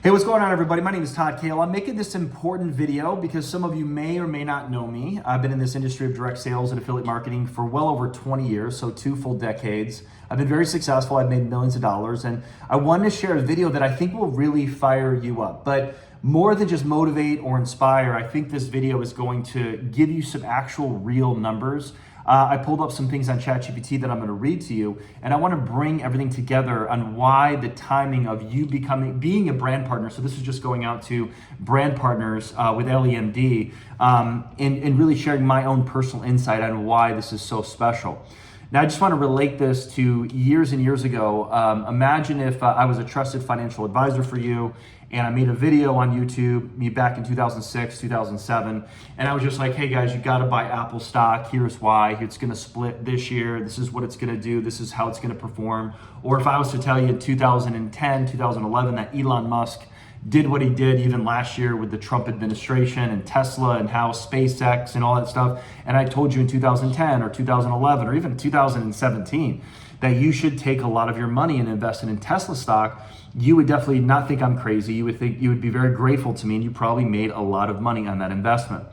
Hey, what's going on, everybody? My name is Todd Kale. I'm making this important video because some of you may or may not know me. I've been in this industry of direct sales and affiliate marketing for well over 20 years, so 2 full decades. I've been very successful. I've made millions of dollars, and I wanted to share a video that I think will really fire you up. But more than just motivate or inspire, I think this video is going to give you some actual real numbers. I pulled up some things on ChatGPT that I'm going to read to you, and I want to bring everything together on why the timing of you being a brand partner. So this is just going out to brand partners with LEMD and really sharing my own personal insight on why this is so special. Now, I just want to relate this to years and years ago. Imagine if I was a trusted financial advisor for you, and I made a video on YouTube, me back in 2006, 2007, and I was just like, hey guys, you got to buy Apple stock. Here's why. It's going to split this year. This is what it's going to do. This is how it's going to perform. Or if I was to tell you in 2010, 2011 that Elon Musk did what he did even last year with the Trump administration and Tesla and how SpaceX and all that stuff, and I told you in 2010 or 2011 or even 2017 that you should take a lot of your money and invest it in Tesla stock, you would definitely not think I'm crazy. You would be very grateful to me, and you probably made a lot of money on that investment.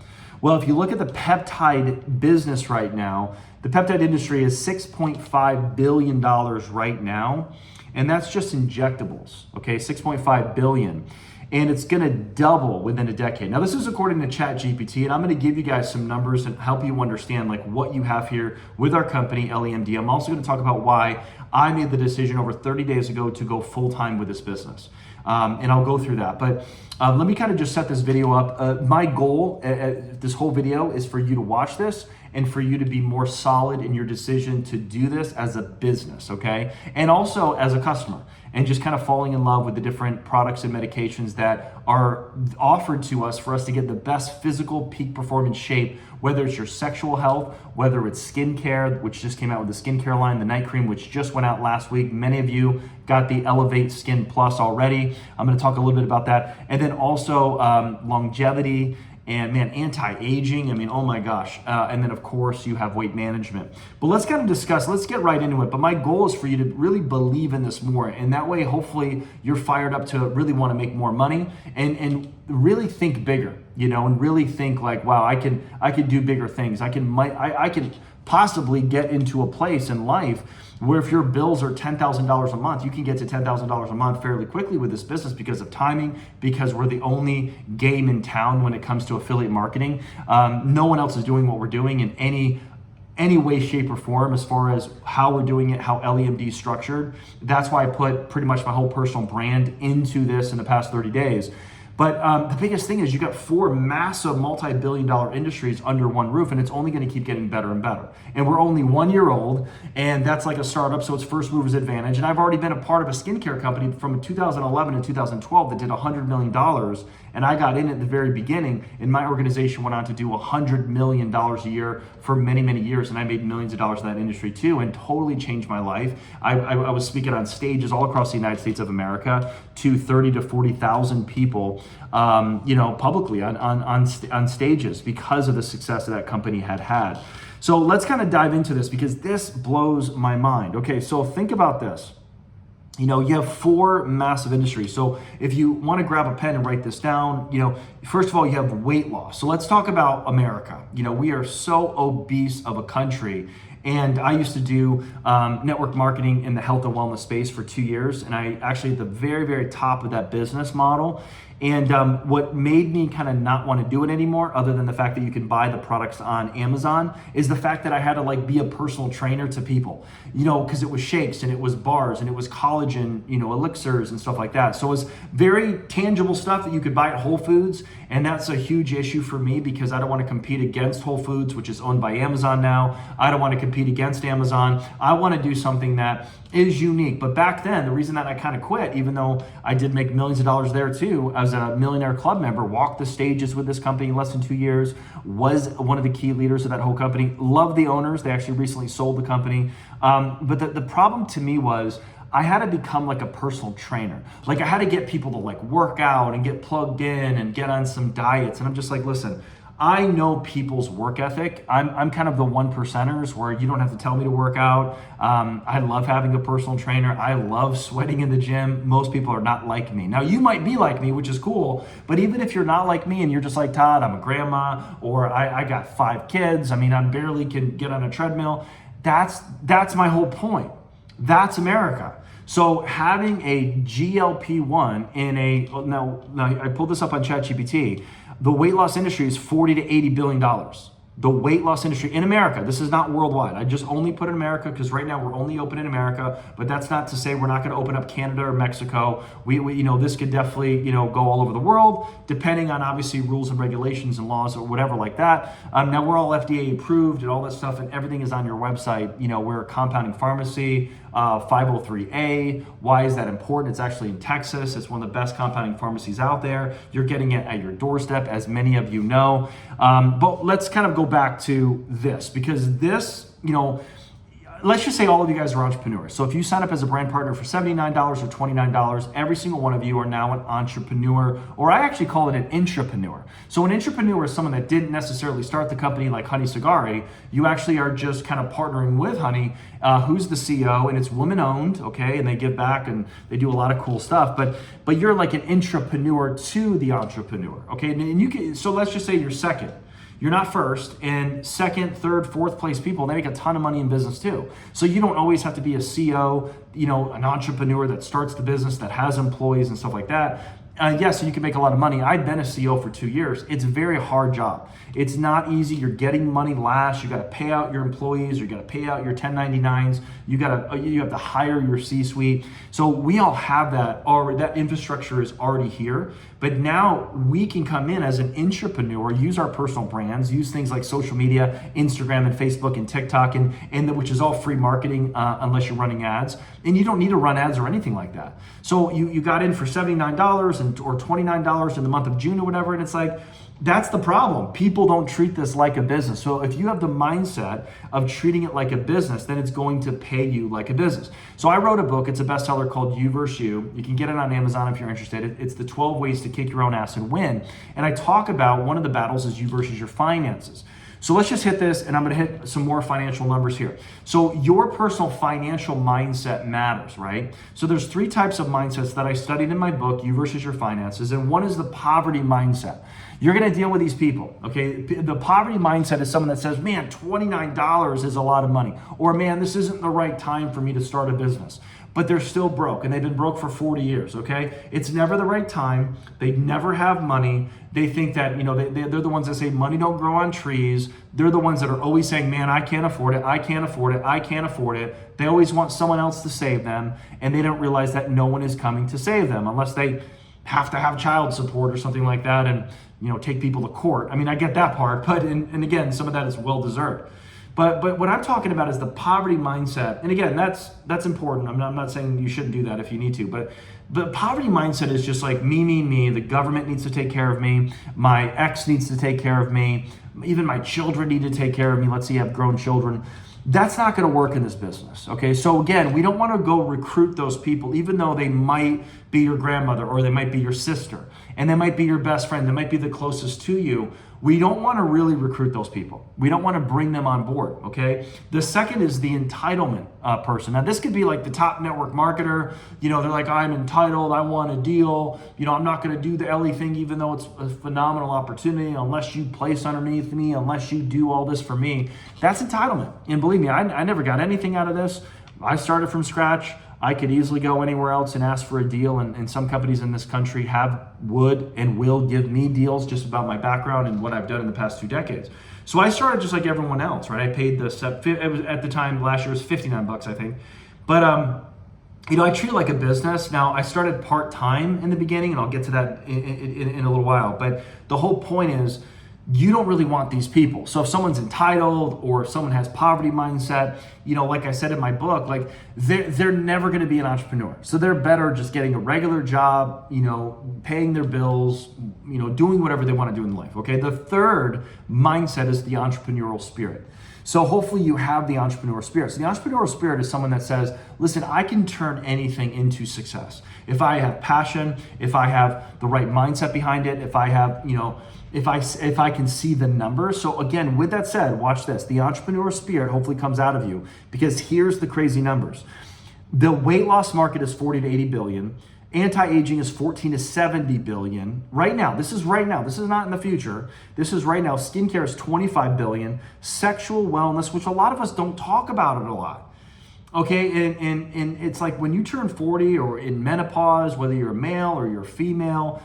Well, if you look at the peptide business right now, the peptide industry is $6.5 billion right now, and that's just injectables, okay? $6.5 billion. And it's gonna double within a decade. Now, this is according to ChatGPT, and I'm gonna give you guys some numbers and help you understand like what you have here with our company, LEMD. I'm also gonna talk about why I made the decision over 30 days ago to go full-time with this business. And I'll go through that. But let me kind of just set this video up. My goal, this whole video, is for you to watch this and for you to be more solid in your decision to do this as a business, okay? And also as a customer, and just kind of falling in love with the different products and medications that are offered to us for us to get the best physical peak performance shape, whether it's your sexual health, whether it's skincare, which just came out with the skincare line, the night cream, which just went out last week. Many of you got the Elevate Skin Plus already. I'm gonna talk a little bit about that. And then also longevity, and man, anti-aging, I mean, oh my gosh. And then of course you have weight management. But let's kind of discuss, let's get right into it. But my goal is for you to really believe in this more. And that way, hopefully you're fired up to really want to make more money and really think bigger, you know, and really think like, wow, I can do bigger things. I can possibly get into a place in life where if your bills are $10,000 a month, you can get to $10,000 a month fairly quickly with this business because of timing, because we're the only game in town when it comes to affiliate marketing. No one else is doing what we're doing in any way, shape, or form as far as how we're doing it, how LEMD is structured. That's why I put pretty much my whole personal brand into this in the past 30 days. But the biggest thing is you got 4 massive multi-billion-dollar industries under one roof, and it's only going to keep getting better and better. And we're only 1 year old, and that's like a startup, so it's first mover's advantage. And I've already been a part of a skincare company from 2011 to 2012 that did $100 million, and I got in at the very beginning, and my organization went on to do $100 million a year for many, many years, and I made millions of dollars in that industry too, and totally changed my life. I was speaking on stages all across the United States of America to 30 to 40,000 people, you know, publicly on stages because of the success that company had. So let's kind of dive into this because this blows my mind. Okay, so think about this. You know, you have 4 massive industries. So if you want to grab a pen and write this down, you know, first of all, you have weight loss. So let's talk about America. You know, we are so obese of a country. And I used to do network marketing in the health and wellness space for 2 years. And I actually at the very, very top of that business model. And what made me kind of not want to do it anymore, other than the fact that you can buy the products on Amazon, is the fact that I had to like be a personal trainer to people, you know, because it was shakes and it was bars and it was collagen, you know, elixirs and stuff like that. So it was very tangible stuff that you could buy at Whole Foods. And that's a huge issue for me because I don't want to compete against Whole Foods, which is owned by Amazon now. I don't want to compete against Amazon. I want to do something that is unique. But back then, the reason that I kind of quit, even though I did make millions of dollars there too, I was a Millionaire Club member, walked the stages with this company in less than 2 years, was one of the key leaders of that whole company, loved the owners. They actually recently sold the company. But the problem to me was I had to become like a personal trainer. Like I had to get people to like work out and get plugged in and get on some diets. And I'm just like, listen, I know people's work ethic. I'm kind of the one percenters where you don't have to tell me to work out. I love having a personal trainer. I love sweating in the gym. Most people are not like me. Now, you might be like me, which is cool, but even if you're not like me and you're just like, Todd, I'm a grandma, or I got 5 kids, I mean, I barely can get on a treadmill. That's my whole point. That's America. So having a GLP-1 in now I pulled this up on ChatGPT. The weight loss industry is $40 to $80 billion. The weight loss industry in America. This is not worldwide. I just only put in America because right now we're only open in America, but that's not to say we're not going to open up Canada or Mexico. We this could definitely, go all over the world, depending on obviously rules and regulations and laws or whatever like that. Now we're all FDA approved and all that stuff, and everything is on your website. We're a compounding pharmacy, 503A. Why is that important? It's actually in Texas. It's one of the best compounding pharmacies out there. You're getting it at your doorstep, as many of you know. But let's kind of go back to this, because this, let's just say all of you guys are entrepreneurs. So if you sign up as a brand partner for $79 or $29, every single one of you are now an entrepreneur, or I actually call it an intrapreneur. So an intrapreneur is someone that didn't necessarily start the company like Honey Cigari. You actually are just kind of partnering with Honey, who's the CEO, and it's woman owned, okay? And they give back and they do a lot of cool stuff, but you're like an intrapreneur to the entrepreneur, okay? And you can, so let's just say you're second. You're not first, and second, third, fourth place people, they make a ton of money in business too. So you don't always have to be a CEO, an entrepreneur that starts the business, that has employees and stuff like that. Yes, you can make a lot of money. I've been a CEO for 2 years. It's a very hard job. It's not easy. You're getting money last. You got to pay out your employees. You got to pay out your 1099s. You have to hire your C-suite. So we all have that already. That infrastructure is already here. But now we can come in as an intrapreneur, use our personal brands, use things like social media, Instagram and Facebook and TikTok, which is all free marketing unless you're running ads. And you don't need to run ads or anything like that. So you got in for $79 or $29 in the month of June or whatever, and it's like, that's the problem. People don't treat this like a business. So if you have the mindset of treating it like a business, then it's going to pay you like a business. So I wrote a book. It's a bestseller called You vs. You. You can get it on Amazon if you're interested. It's the 12 ways to kick your own ass and win. And I talk about one of the battles is you versus your finances. So let's just hit this, and I'm going to hit some more financial numbers here. So your personal financial mindset matters, right? So there's 3 types of mindsets that I studied in my book, You versus Your Finances, and one is the poverty mindset. You're going to deal with these people, okay? The poverty mindset is someone that says, man, $29 is a lot of money, or man, this isn't the right time for me to start a business. But they're still broke, and they've been broke for 40 years, okay? It's never the right time. They never have money. They think that, they're the ones that say money don't grow on trees. They're the ones that are always saying, man, I can't afford it. I can't afford it. I can't afford it. They always want someone else to save them, and they don't realize that no one is coming to save them unless they have to have child support or something like that and, take people to court. I mean, I get that part, but, and again, some of that is well-deserved. But what I'm talking about is the poverty mindset. And again, that's important. I'm not saying you shouldn't do that if you need to, but the poverty mindset is just like me. The government needs to take care of me. My ex needs to take care of me. Even my children need to take care of me. Let's say you have grown children. That's not going to work in this business, okay? So again, we don't want to go recruit those people, even though they might be your grandmother or they might be your sister and they might be your best friend. They might be the closest to you. We don't want to really recruit those people. We don't want to bring them on board, okay? The second is the entitlement person. Now, this could be like the top network marketer. They're like, I'm entitled. I want a deal. I'm not going to do the Ellie thing, even though it's a phenomenal opportunity, unless you place underneath me, unless you do all this for me. That's entitlement. And believe me, I never got anything out of this. I started from scratch. I could easily go anywhere else and ask for a deal, and some companies in this country would and will give me deals just about my background and what I've done in the past 2 decades. So I started just like everyone else, right? I paid it was at the time last year it was $59, I think. But I treat it like a business. Now I started part-time in the beginning, and I'll get to that in a little while. But the whole point is, you don't really want these people. So if someone's entitled or if someone has poverty mindset, like I said in my book, like they're never going to be an entrepreneur. So they're better just getting a regular job, paying their bills, doing whatever they want to do in life. Okay. The third mindset is the entrepreneurial spirit. So hopefully you have the entrepreneur spirit. So the entrepreneurial spirit is someone that says, listen, I can turn anything into success. If I have passion, if I have the right mindset behind it, if I have, if I can see the numbers. So again, with that said, watch this. The entrepreneurial spirit hopefully comes out of you, because here's the crazy numbers. The weight loss market is 40 to 80 billion. Anti-aging is 14 to 70 billion. Right now, this is right now. This is not in the future. This is right now. Skincare is 25 billion. Sexual wellness, which a lot of us don't talk about it a lot. Okay, and it's like when you turn 40 or in menopause, whether you're a male or you're a female,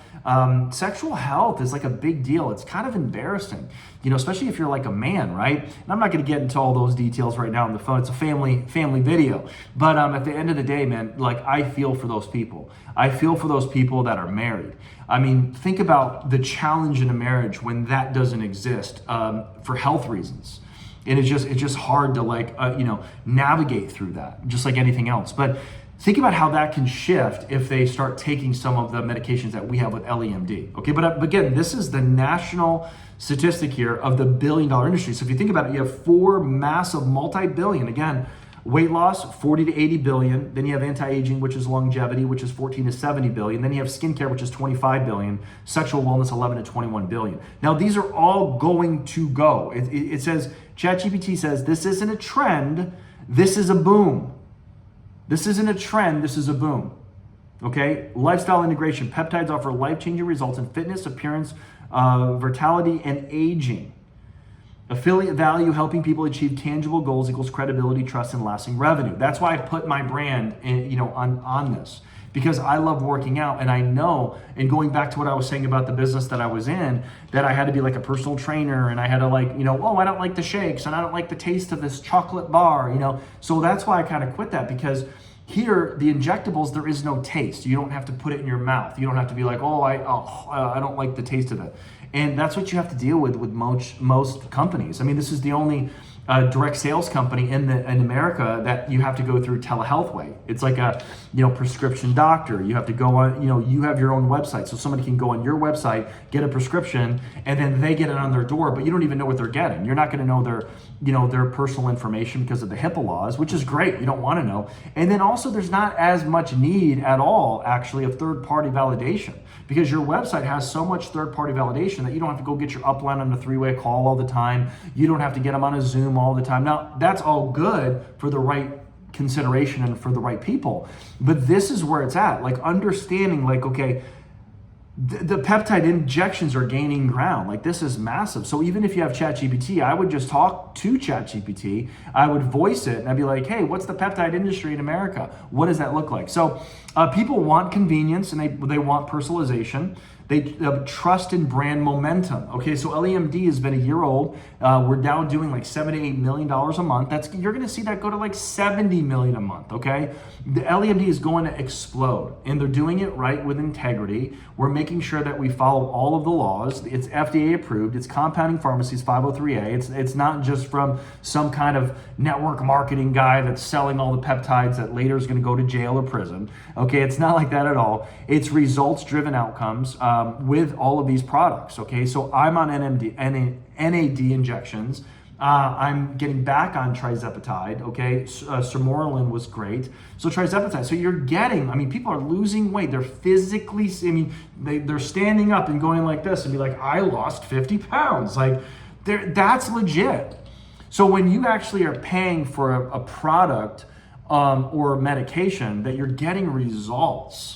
sexual health is like a big deal. It's kind of embarrassing, especially if you're like a man, right? And I'm not going to get into all those details right now on the phone. It's a family video. But at the end of the day, man, like I feel for those people. I feel for those people that are married. I mean, think about the challenge in a marriage when that doesn't exist for health reasons. And it's just hard to navigate through that, just like anything else. But think about how that can shift if they start taking some of the medications that we have with LEMD. Okay, but again, this is the national statistic here of the billion-dollar industry. So if you think about it, you have four massive multi-billion, again, weight loss, 40 to 80 billion. Then you have anti-aging, which is longevity, which is 14 to 70 billion. Then you have skincare, which is 25 billion. Sexual wellness, 11 to 21 billion. Now, these are all going to go. It says, ChatGPT says, this isn't a trend, this is a boom. This isn't a trend, this is a boom. Okay? Lifestyle integration. Peptides offer life-changing results in fitness, appearance, vitality, and aging. Affiliate value, helping people achieve tangible goals equals credibility, trust, and lasting revenue. That's why I put my brand on this, because I love working out, and I know, and going back to what I was saying about the business that I was in, that I had to be like a personal trainer, and I had to I don't like the shakes, and I don't like the taste of this chocolate bar, So that's why I kind of quit that, because here, the injectables, there is no taste. You don't have to put it in your mouth. You don't have to be like, I don't like the taste of it. And that's what you have to deal with most companies. I mean, this is the only direct sales company in America that you have to go through telehealth way. It's like a prescription doctor. You have to go on, you have your own website, so somebody can go on your website, get a prescription, and then they get it on their door, but you don't even know what they're getting. You're not going to know their personal information because of the HIPAA laws, which is great. You don't want to know. And then also, there's not as much need at all, actually, of third-party validation, because your website has so much third-party validation that you don't have to go get your upline on a three-way call all the time. You don't have to get them on a Zoom all the time. Now, that's all good for the right consideration and for the right people. But this is where it's at, like understanding, okay, the peptide injections are gaining ground. Like, this is massive. So even if you have ChatGPT, I would just talk to ChatGPT. I would voice it and I'd be like, hey, what's the peptide industry in America? What does that look like? So people want convenience and they want personalization. They trust in brand momentum. Okay, so LEMD has been a year old. We're now doing like $7 to $8 million a month. You're gonna see that go to like 70 million a month, okay? The LEMD is going to explode, and they're doing it right with integrity. We're making sure that we follow all of the laws. It's FDA approved. It's compounding pharmacies 503A. It's not just from some kind of network marketing guy that's selling all the peptides that later is gonna go to jail or prison. Okay, it's not like that at all. It's results-driven outcomes. With all of these products, okay? So I'm on NAD injections. I'm getting back on trizepatide, okay? Sermorelin was great. So trizepatide, so you're getting, people are losing weight. They're physically, they're standing up and going like this and be like, I lost 50 pounds. Like, that's legit. So when you actually are paying for a product or medication that you're getting results,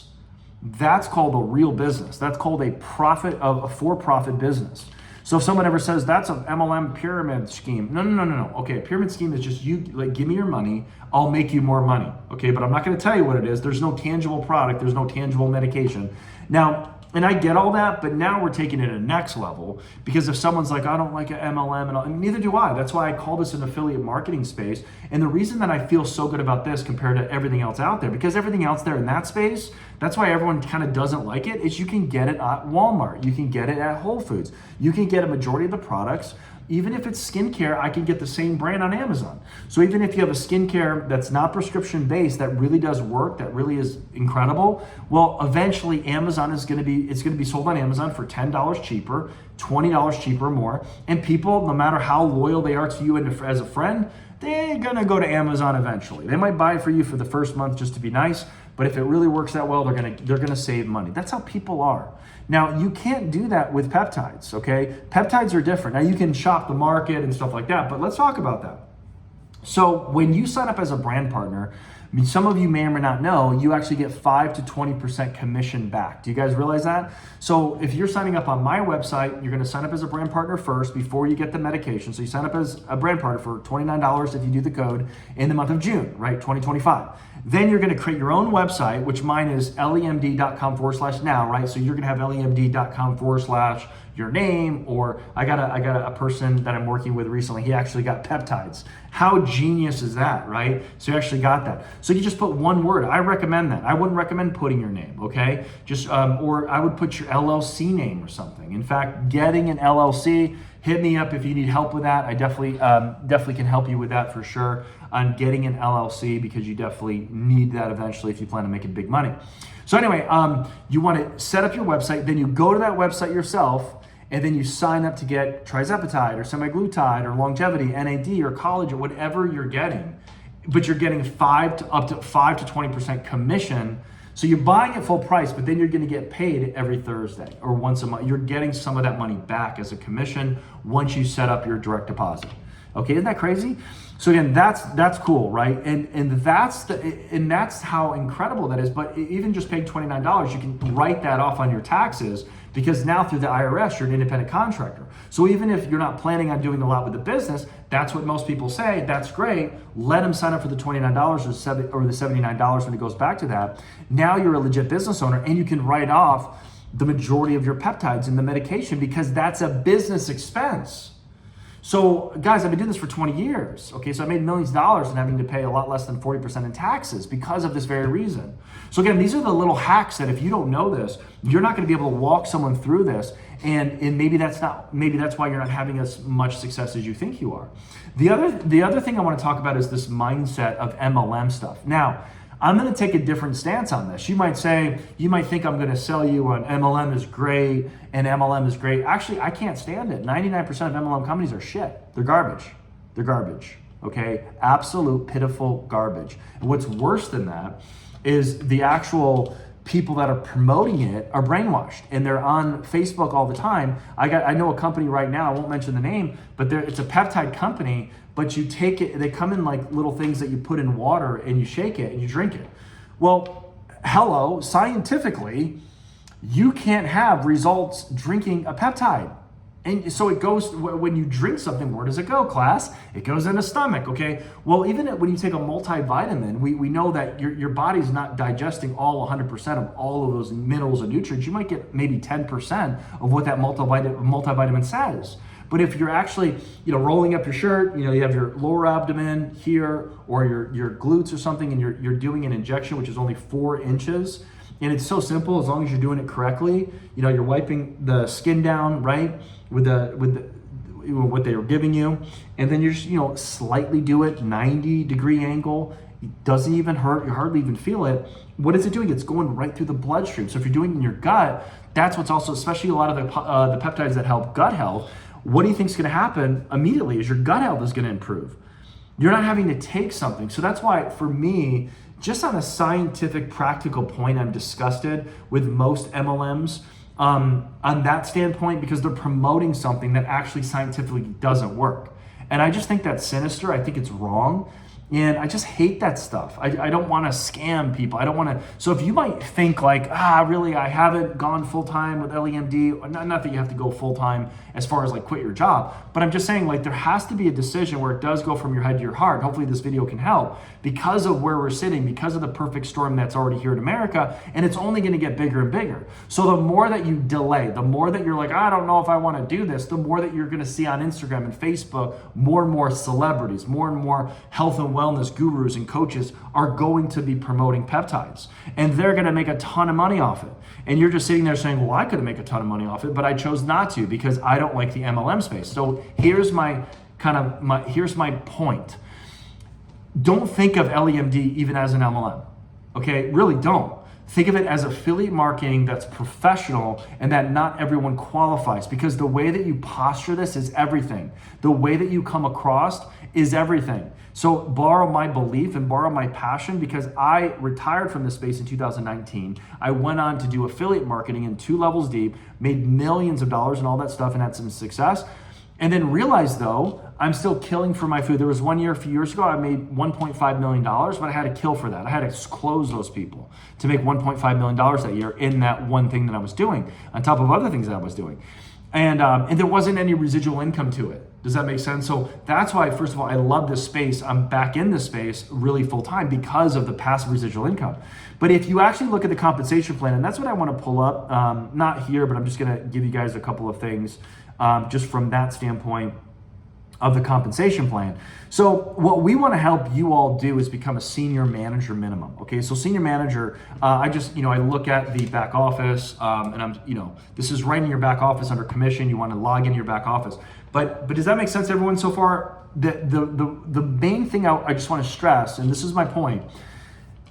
that's called a real business. That's called a for-profit business. So if someone ever says that's an MLM pyramid scheme, no. Okay, a pyramid scheme is just you, like, give me your money, I'll make you more money. Okay, but I'm not going to tell you what it is. There's no tangible product. There's no tangible medication. Now, and I get all that, but now we're taking it to the next level, because if someone's like, I don't like an MLM, and neither do I. That's why I call this an affiliate marketing space. And the reason that I feel so good about this compared to everything else out there, because everything else there in that space, that's why everyone kind of doesn't like it, is you can get it at Walmart. You can get it at Whole Foods. You can get a majority of the products Even if it's skincare, I can get the same brand on Amazon. So even if you have a skincare that's not prescription based, that really does work, that really is incredible, well, eventually Amazon is going to be sold on Amazon for $10 cheaper, $20 cheaper or more. And people, no matter how loyal they are to you and as a friend, they're going to go to Amazon eventually. They might buy it for you for the first month just to be nice, but if it really works that well, they're going to save money. That's how people are. Now, you can't do that with peptides, okay? Peptides are different. Now, you can shop the market and stuff like that, but let's talk about that. So when you sign up as a brand partner, I mean, some of you may or may not know, you actually get 5 to 20% commission back. Do you guys realize that? So if you're signing up on my website, you're gonna sign up as a brand partner first before you get the medication. So you sign up as a brand partner for $29 if you do the code in the month of June, right, 2025. Then you're gonna create your own website, which mine is lemd.com/now, right? So you're gonna have lemd.com/ your name, or I got a person that I'm working with recently, he actually got peptides. How genius is that, right? So you actually got that. So you just put one word. I recommend that. I wouldn't recommend putting your name, okay? Just, or I would put your LLC name or something. In fact, getting an LLC, hit me up if you need help with that. I definitely can help you with that for sure on getting an LLC, because you definitely need that eventually if you plan on making big money. So anyway, you want to set up your website, then you go to that website yourself, and then you sign up to get trizepatide or semaglutide or longevity, NAD or collagen, whatever you're getting. But you're getting up to 5 to 20% commission. So you're buying it full price, but then you're going to get paid every Thursday or once a month. You're getting some of that money back as a commission once you set up your direct deposit. Okay, isn't that crazy? So again, that's cool, right? And that's how incredible that is. But even just paying $29, you can write that off on your taxes, because now through the IRS, you're an independent contractor. So even if you're not planning on doing a lot with the business, that's what most people say, that's great. Let them sign up for the $29 or the $79 when it goes back to that. Now you're a legit business owner, and you can write off the majority of your peptides and the medication, because that's a business expense. So guys, I've been doing this for 20 years. Okay, so I made millions of dollars and having to pay a lot less than 40% in taxes because of this very reason. So again, these are the little hacks that if you don't know this, you're not going to be able to walk someone through this, and maybe that's why you're not having as much success as you think you are. The other thing I want to talk about is this mindset of MLM stuff. Now, I'm going to take a different stance on this. You might think I'm going to sell you on MLM is great and MLM is great. Actually, I can't stand it. 99% of MLM companies are shit. They're garbage. They're garbage. Okay? Absolute pitiful garbage. And what's worse than that is the actual people that are promoting it are brainwashed, and they're on Facebook all the time. I know a company right now, I won't mention the name, but it's a peptide company, but you take it, they come in like little things that you put in water and you shake it and you drink it. Well, hello, scientifically, you can't have results drinking a peptide. And so it goes, when you drink something, where does it go, class? It goes in the stomach, okay? Well, even when you take a multivitamin, we know that your body's not digesting all 100% of all of those minerals and nutrients. You might get maybe 10% of what that multivitamin says. But if you're actually, rolling up your shirt, you have your lower abdomen here, or your glutes or something, and you're doing an injection, which is only 4 inches. And it's so simple, as long as you're doing it correctly. You're wiping the skin down, right, with what they were giving you, and then you're just, slightly do it 90-degree angle. It doesn't even hurt. You hardly even feel it. What is it doing? It's going right through the bloodstream. So if you're doing it in your gut, that's what's also, especially a lot of the peptides that help gut health. What do you think is going to happen immediately? Is your gut health is going to improve. You're not having to take something. So that's why, for me, just on a scientific, practical point, I'm disgusted with most MLMs on that standpoint, because they're promoting something that actually scientifically doesn't work. And I just think that's sinister. I think it's wrong. And I just hate that stuff. I don't want to scam people. I don't want to. So if you might think like, really, I haven't gone full-time with LEMD. Not that you have to go full-time as far as like quit your job, but I'm just saying, like, there has to be a decision where it does go from your head to your heart. Hopefully this video can help, because of where we're sitting, because of the perfect storm that's already here in America, and it's only going to get bigger and bigger. So the more that you delay, the more that you're like, I don't know if I want to do this, the more that you're going to see on Instagram and Facebook more and more celebrities, more and more health and wellness gurus and coaches are going to be promoting peptides, and they're going to make a ton of money off it. And you're just sitting there saying, well, I could make a ton of money off it, but I chose not to because I don't like the MLM space. So here's my point. Don't think of LEMD even as an MLM. Okay, really don't. Think of it as affiliate marketing that's professional and that not everyone qualifies, because the way that you posture this is everything. The way that you come across is everything. So borrow my belief and borrow my passion, because I retired from this space in 2019. I went on to do affiliate marketing in 2 levels deep, made millions of dollars and all that stuff, and had some success. And then realized, though, I'm still killing for my food. There was one year, a few years ago, I made $1.5 million, but I had to kill for that. I had to close those people to make $1.5 million that year in that one thing that I was doing, on top of other things that I was doing. And there wasn't any residual income to it. Does that make sense? So that's why, first of all, I love this space. I'm back in this space really full time because of the passive residual income. But if you actually look at the compensation plan, and that's what I want to pull up, not here, but I'm just going to give you guys a couple of things just from that standpoint of the compensation plan. So what we want to help you all do is become a senior manager minimum. Okay, so senior manager, I look at the back office, and this is right in your back office under commission. You want to log into your back office. But does that make sense to everyone so far? The main thing I just want to stress, and this is my point,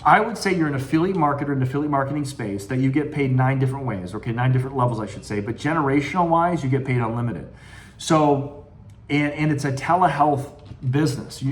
I would say you're an affiliate marketer in the affiliate marketing space that you get paid 9 different ways, okay, 9 different levels, I should say, but generational wise, you get paid unlimited. So, and it's a telehealth business.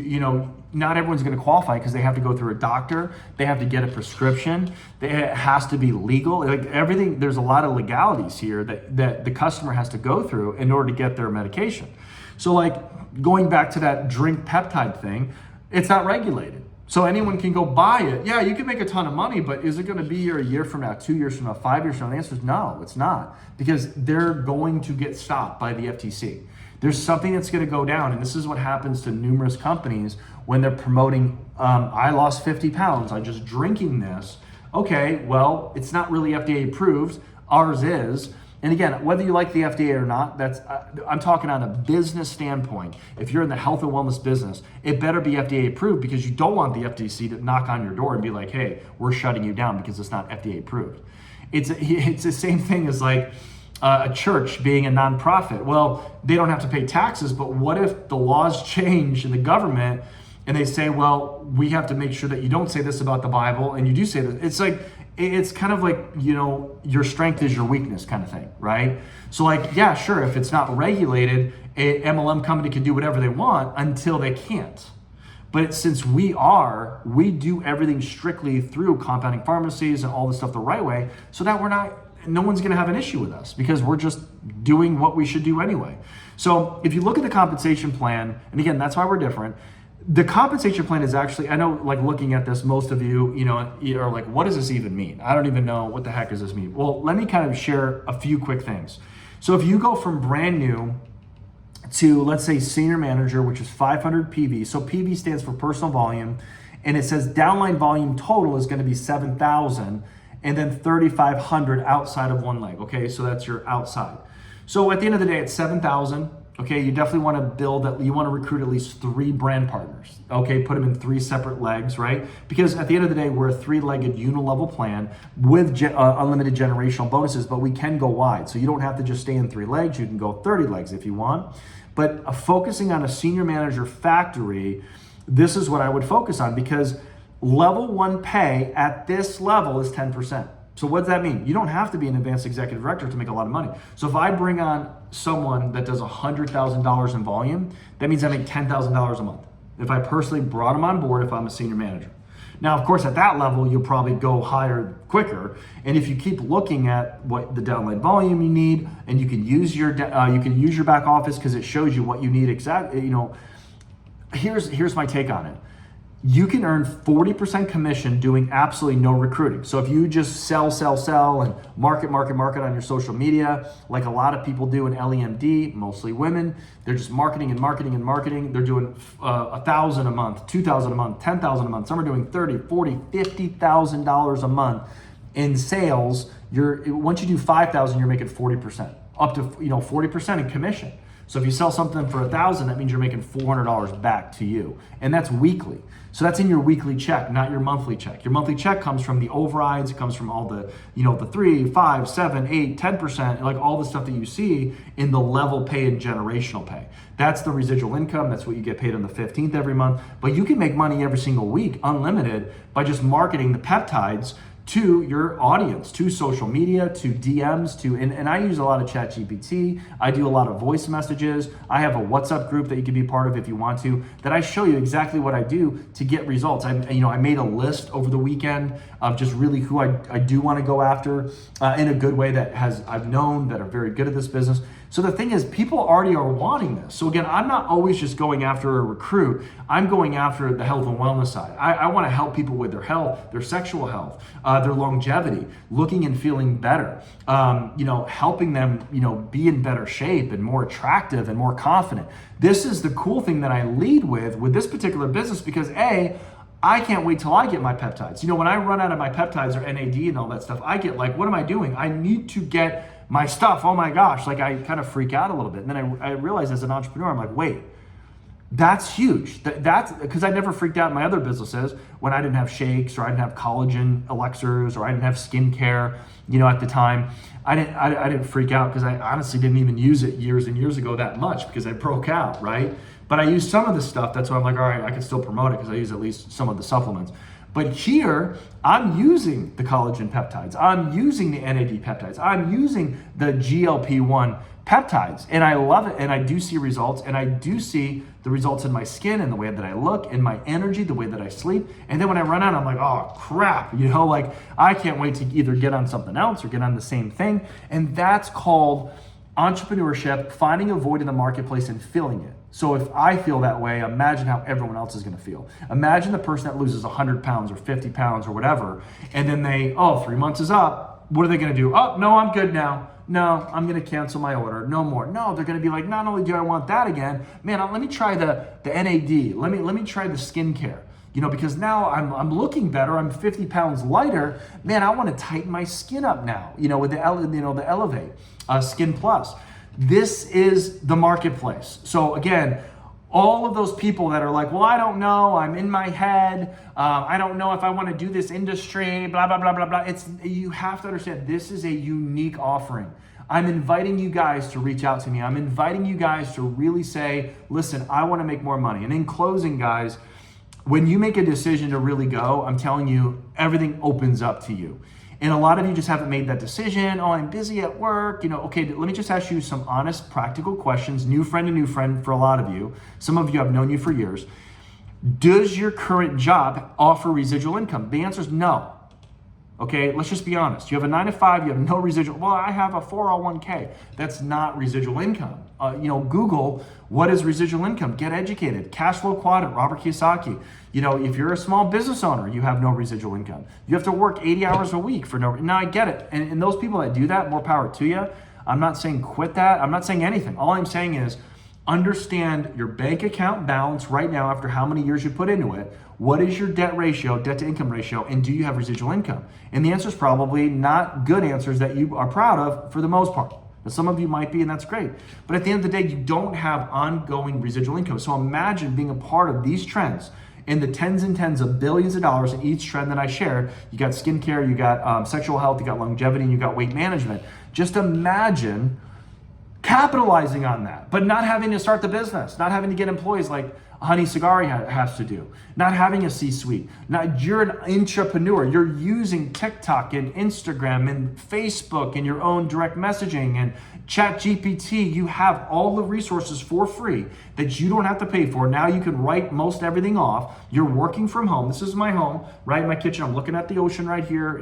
Not everyone's going to qualify because they have to go through a doctor, they have to get a prescription, it has to be legal, like everything. There's a lot of legalities here that the customer has to go through in order to get their medication. So like going back to that drink peptide thing, it's not regulated. So anyone can go buy it. Yeah, you can make a ton of money, but is it going to be here a year from now, 2 years from now, 5 years from now? The answer is no, it's not, because they're going to get stopped by the FTC. There's something that's going to go down, and this is what happens to numerous companies when they're promoting, I lost 50 pounds on just drinking this. Okay, well, it's not really FDA approved. Ours is. And again, whether you like the FDA or not, that's I'm talking on a business standpoint. If you're in the health and wellness business, it better be FDA approved, because you don't want the FTC to knock on your door and be like, hey, we're shutting you down because it's not FDA approved. It's the same thing as like a church being a nonprofit. Well, they don't have to pay taxes, but what if the laws change in the government and they say, well, we have to make sure that you don't say this about the Bible and you do say this? It's kind of like, your strength is your weakness kind of thing, right? So like, yeah, sure, if it's not regulated, a MLM company can do whatever they want until they can't. But since we do everything strictly through compounding pharmacies and all this stuff the right way, so that no one's going to have an issue with us, because we're just doing what we should do anyway. So if you look at the compensation plan, and again, that's why we're different. The compensation plan is actually, I know, like looking at this, most of you, are like, what does this even mean? I don't even know what the heck does this mean. Well, let me kind of share a few quick things. So if you go from brand new to, let's say, senior manager, which is 500 PV. So PV stands for personal volume, and it says downline volume total is going to be 7,000, and then 3,500 outside of one leg. Okay, so that's your outside. So at the end of the day, it's 7,000. Okay, you definitely want to build that. You want to recruit at least 3 brand partners. Okay, put them in 3 separate legs, right? Because at the end of the day, we're a 3-legged uni-level plan with unlimited generational bonuses, but we can go wide. So you don't have to just stay in 3 legs. You can go 30 legs if you want. But focusing on a senior manager factory, this is what I would focus on, because level 1 pay at this level is 10%. So what does that mean? You don't have to be an advanced executive director to make a lot of money. So if I bring on someone that does $100,000 in volume, that means I make $10,000 a month. If I personally brought them on board, if I'm a senior manager. Now, of course, at that level, you'll probably go higher quicker. And if you keep looking at what the downline volume you need, and you can use your back office, because it shows you what you need exactly. Here's my take on it. You can earn 40% commission doing absolutely no recruiting. So if you just sell and market on your social media, like a lot of people do in LEMD, mostly women, they're just marketing. They're doing $1,000 a month, $2,000 a month, $10,000 a month. Some are doing $30,000, $40,000, $50,000 a month in sales. Once you do $5,000, you're making 40%, up to 40% in commission. So if you sell something for $1,000, that means you're making $400 back to you. And that's weekly. So that's in your weekly check, not your monthly check. Your monthly check comes from the overrides. It comes from all the, the 3, 5, 7, 8, 10%, like all the stuff that you see in the level pay and generational pay. That's the residual income. That's what you get paid on the 15th every month. But you can make money every single week, unlimited, by just marketing the peptides to your audience, to social media, to DMs, and I use a lot of ChatGPT. I do a lot of voice messages. I have a WhatsApp group that you can be part of if you want to, that I show you exactly what I do to get results. I made a list over the weekend of just really who I do want to go after in a good way that I've known that are very good at this business. So the thing is, people already are wanting this. So again, I'm not always just going after a recruit. I'm going after the health and wellness side. I want to help people with their health, their sexual health, their longevity, looking and feeling better, helping them, be in better shape and more attractive and more confident. This is the cool thing that I lead with this particular business because I can't wait till I get my peptides. When I run out of my peptides or NAD and all that stuff, I get like, what am I doing? I need to get my stuff. Oh my gosh. Like I kind of freak out a little bit. And then I realize as an entrepreneur, I'm like, wait, that's huge. That's because I never freaked out in my other businesses when I didn't have shakes or I didn't have collagen elixirs or I didn't have skincare, at the time. I didn't freak out because I honestly didn't even use it years and years ago that much because I broke out, right? But I use some of the stuff. That's why I'm like, all right, I can still promote it because I use at least some of the supplements. But here, I'm using the collagen peptides. I'm using the NAD peptides. I'm using the GLP-1 peptides. And I love it. And I do see results. And I do see the results in my skin and the way that I look and my energy, the way that I sleep. And then when I run out, I'm like, oh, crap. I can't wait to either get on something else or get on the same thing. And that's called entrepreneurship, finding a void in the marketplace and filling it. So if I feel that way, imagine how everyone else is going to feel. Imagine the person that loses 100 pounds or 50 pounds or whatever, and then 3 months is up. What are they going to do? Oh, no, I'm good now. No, I'm going to cancel my order. No more. No, they're going to be like, not only do I want that again, man, let me try the NAD. Let me try the skincare. Because now I'm looking better. I'm 50 pounds lighter. Man, I want to tighten my skin up now. With the Elevate Skin Plus. This is the marketplace. So again, all of those people that are like, well, I don't know, I'm in my head, I don't know if I want to do this industry, blah, blah, blah, blah, blah. You have to understand, this is a unique offering. I'm inviting you guys to reach out to me. I'm inviting you guys to really say, listen, I want to make more money. And in closing, guys, when you make a decision to really go, I'm telling you, everything opens up to you. And a lot of you just haven't made that decision. Oh, I'm busy at work. Okay, let me just ask you some honest, practical questions. New friend for a lot of you. Some of you have known you for years. Does your current job offer residual income? The answer is no. Okay, let's just be honest. You have a 9 to 5, you have no residual. Well, I have a 401k. That's not residual income. Google, what is residual income? Get educated. Cash flow quadrant, Robert Kiyosaki. If you're a small business owner, you have no residual income. You have to work 80 hours a week for no. Now I get it. And those people that do that, more power to you. I'm not saying quit that. I'm not saying anything. All I'm saying is understand your bank account balance right now after how many years you put into it. What is your debt ratio, debt to income ratio, and do you have residual income? And the answer is probably not good answers that you are proud of for the most part. Now, some of you might be, and that's great. But at the end of the day, you don't have ongoing residual income. So imagine being a part of these trends in the tens and tens of billions of dollars in each trend that I shared. You got skincare, you got sexual health, you got longevity, and you got weight management. Just imagine capitalizing on that, but not having to start the business, not having to get employees like Honey Sagari has to do, not having a C-suite. Now you're an entrepreneur. You're using TikTok and Instagram and Facebook and your own direct messaging and ChatGPT. You have all the resources for free that you don't have to pay for. Now you can write most everything off. You're working from home. This is my home, right in my kitchen. I'm looking at the ocean right here.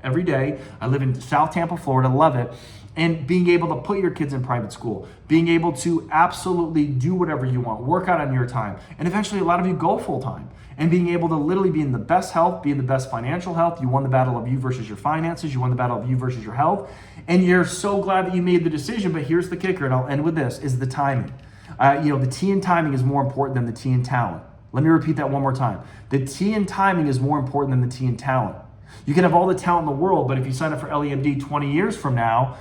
Every day. I live in South Tampa, Florida. Love it. And being able to put your kids in private school, being able to absolutely do whatever you want, work out on your time. And eventually a lot of you go full time and being able to literally be in the best health, be in the best financial health. You won the battle of you versus your finances. You won the battle of you versus your health. And you're so glad that you made the decision, but here's the kicker, and I'll end with this, is the timing. The T in timing is more important than the T in talent. Let me repeat that one more time. The T in timing is more important than the T in talent. You can have all the talent in the world, but if you sign up for LEMD 20 years from now,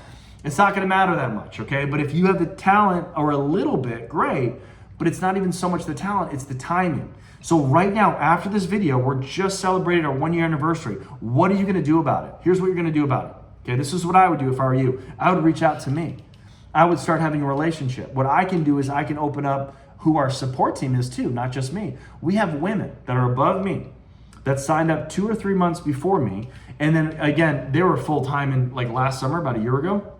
It's not gonna matter that much, okay? But if you have the talent or a little bit, great, but it's not even so much the talent, it's the timing. So right now, after this video, we're just celebrating our 1-year anniversary. What are you gonna do about it? Here's what you're gonna do about it, okay? This is what I would do if I were you. I would reach out to me. I would start having a relationship. What I can do is I can open up who our support team is too, not just me. We have women that are above me that signed up 2 or 3 months before me. And then again, they were full-time in like last summer, about a year ago,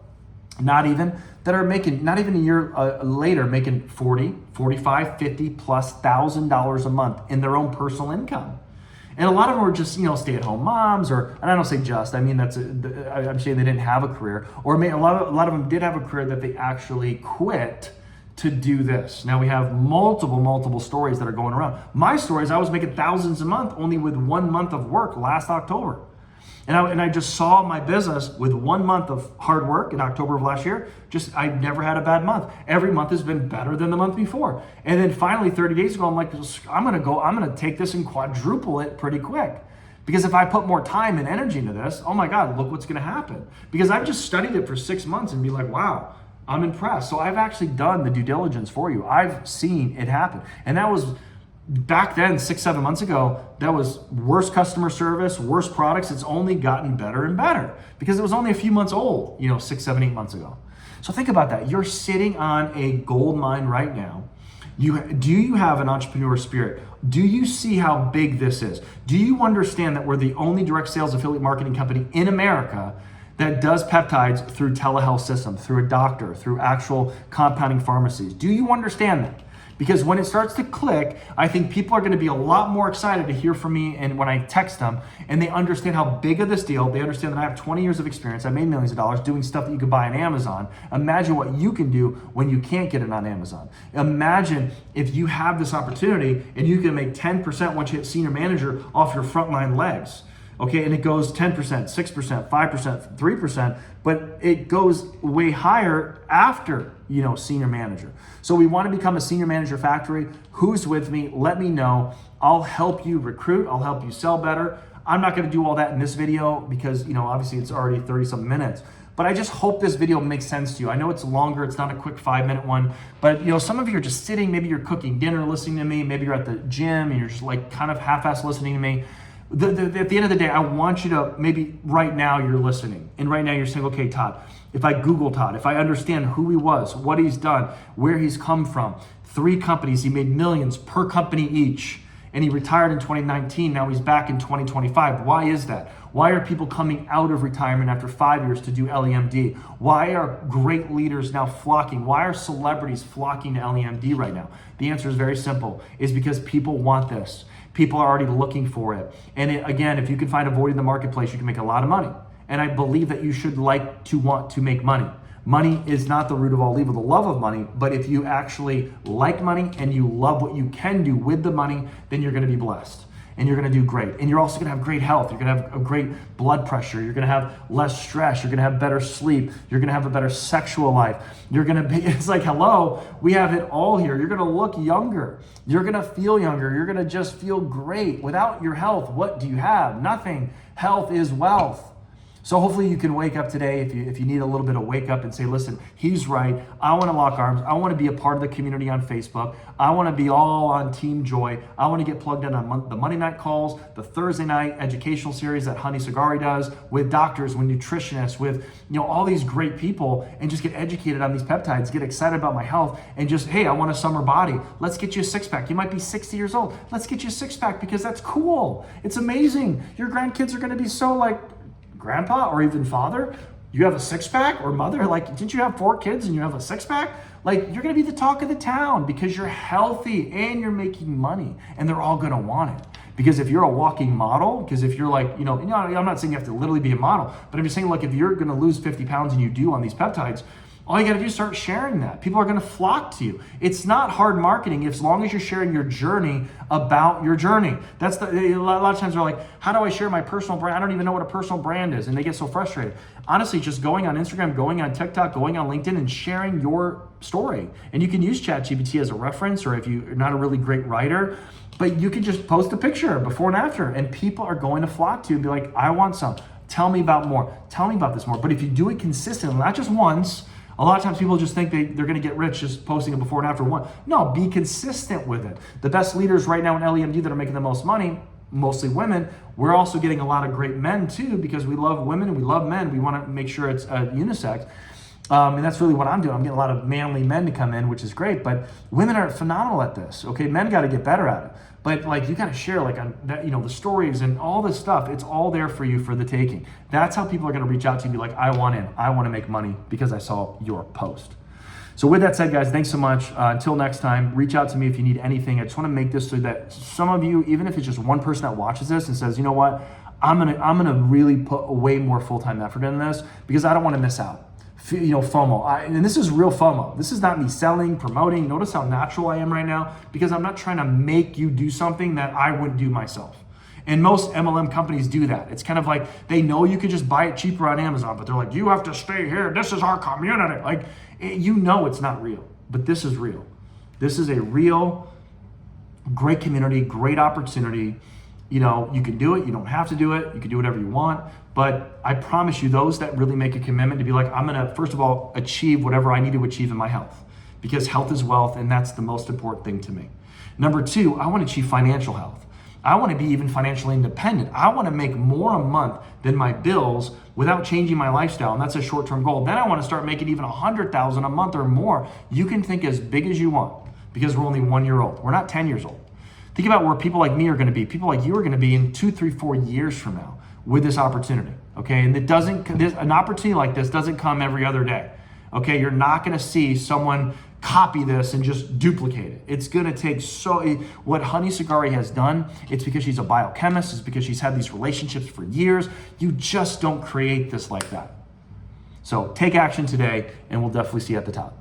not even, that are making, not even a year later, making 40, 45, 50 plus $1,000 a month in their own personal income. And a lot of them were just, stay-at-home moms, or, and I don't say just, I mean, I'm saying they didn't have a career, or a lot of them did have a career that they actually quit to do this. Now we have multiple stories that are going around. My story is I was making thousands a month only with 1 month of work last October. And I just saw my business with 1 month of hard work in October of last year. I never had a bad month. Every month has been better than the month before. And then finally 30 days ago, I'm like, I'm gonna take this and quadruple it pretty quick. Because if I put more time and energy into this, oh my God, look what's gonna happen. Because I've just studied it for 6 months and be like, wow, I'm impressed. So I've actually done the due diligence for you. I've seen it happen. And that was back then, 6-7 months ago, that was worse customer service, worse products. It's only gotten better and better because it was only a few months old, 6, 7, 8 months ago. So think about that. You're sitting on a gold mine right now. Do you have an entrepreneur spirit? Do you see how big this is? Do you understand that we're the only direct sales affiliate marketing company in America that does peptides through telehealth system, through a doctor, through actual compounding pharmacies? Do you understand that? Because when it starts to click, I think people are gonna be a lot more excited to hear from me and when I text them, and they understand how big of this deal, they understand that I have 20 years of experience, I made millions of dollars doing stuff that you could buy on Amazon. Imagine what you can do when you can't get it on Amazon. Imagine if you have this opportunity and you can make 10% once you hit senior manager off your frontline legs. Okay, and it goes 10%, 6%, 5%, 3%, but it goes way higher after, senior manager. So we want to become a senior manager factory. Who's with me? Let me know. I'll help you recruit. I'll help you sell better. I'm not going to do all that in this video because, obviously it's already 30-something minutes. But I just hope this video makes sense to you. I know it's longer, it's not a quick 5-minute one, but some of you are just sitting, maybe you're cooking dinner listening to me, maybe you're at the gym and you're just like kind of half-ass listening to me. At the end of the day, I want you to, maybe right now you're listening and right now you're saying, okay, Todd, if I Google Todd, if I understand who he was, what he's done, where he's come from, 3 companies, he made millions per company each, and he retired in 2019, now he's back in 2025. Why is that? Why are people coming out of retirement after 5 years to do LEMD? Why are great leaders now flocking? Why are celebrities flocking to LEMD right now? The answer is very simple, is because people want this. People are already looking for it. And again, if you can find a void in the marketplace, you can make a lot of money. And I believe that you should want to make money. Money is not the root of all evil, the love of money, but if you actually like money and you love what you can do with the money, then you're gonna be blessed. And you're gonna do great. And you're also gonna have great health. You're gonna have a great blood pressure. You're gonna have less stress. You're gonna have better sleep. You're gonna have a better sexual life. You're gonna be, it's like, hello, we have it all here. You're gonna look younger. You're gonna feel younger. You're gonna just feel great. Without your health, what do you have? Nothing. Health is wealth. So hopefully you can wake up today if you need a little bit of wake up and say, listen, he's right. I want to lock arms. I want to be a part of the community on Facebook. I want to be all on Team Joy. I want to get plugged in on the Monday night calls, the Thursday night educational series that Honey Sagari does with doctors, with nutritionists, with all these great people, and just get educated on these peptides, get excited about my health, and just, hey, I want a summer body. Let's get you a 6-pack. You might be 60 years old. Let's get you a 6-pack because that's cool. It's amazing. Your grandkids are going to be so like, grandpa or even father, you have a 6-pack, or mother, like, didn't you have 4 kids and you have a 6-pack? Like, you're gonna be the talk of the town because you're healthy and you're making money, and they're all gonna want it. Because if you're a walking model, because if you're like, I'm not saying you have to literally be a model, but I'm just saying, like, if you're gonna lose 50 pounds and you do on these peptides, all you gotta do is start sharing that. People are gonna flock to you. It's not hard marketing as long as you're sharing your journey about your journey. That's a lot of times they're like, how do I share my personal brand? I don't even know what a personal brand is, and they get so frustrated. Honestly, just going on Instagram, going on TikTok, going on LinkedIn, and sharing your story. And you can use ChatGPT as a reference, or if you're not a really great writer, but you can just post a picture before and after, and people are going to flock to you and be like, I want some. Tell me about more. Tell me about this more. But if you do it consistently, not just once, a lot of times people just think they're going to get rich just posting a before and after one. No, be consistent with it. The best leaders right now in LEMD that are making the most money, mostly women, we're also getting a lot of great men too, because we love women and we love men. We want to make sure it's unisex. And that's really what I'm doing. I'm getting a lot of manly men to come in, which is great, but women are phenomenal at this. Okay, men got to get better at it. But like, you got to share like on that, the stories and all this stuff. It's all there for you for the taking. That's how people are going to reach out to you and be like, I want in. I want to make money because I saw your post. So with that said, guys, thanks so much. Until next time, reach out to me if you need anything. I just want to make this so that some of you, even if it's just one person that watches this and says, you know what, I'm gonna really put way more full-time effort in this because I don't want to miss out. FOMO. And this is real FOMO. This is not me selling, promoting. Notice how natural I am right now because I'm not trying to make you do something that I wouldn't do myself. And most MLM companies do that. It's kind of like they know you could just buy it cheaper on Amazon, but they're like, you have to stay here. This is our community. Like, it's not real, but this is real. This is a real, great community, great opportunity. You can do it. You don't have to do it. You can do whatever you want. But I promise you, those that really make a commitment to be like, I'm going to, first of all, achieve whatever I need to achieve in my health, because health is wealth, and that's the most important thing to me. Number two, I want to achieve financial health. I want to be even financially independent. I want to make more a month than my bills without changing my lifestyle, and that's a short-term goal. Then I want to start making even $100,000 a month or more. You can think as big as you want because we're only 1 year old. We're not 10 years old. Think about where people like me are going to be. People like you are going to be in 2, 3, 4 years from now with this opportunity, okay? And an opportunity like this doesn't come every other day, okay? You're not going to see someone copy this and just duplicate it. It's going to take what Honey Sagari has done, it's because she's a biochemist, it's because she's had these relationships for years. You just don't create this like that. So take action today, and we'll definitely see you at the top.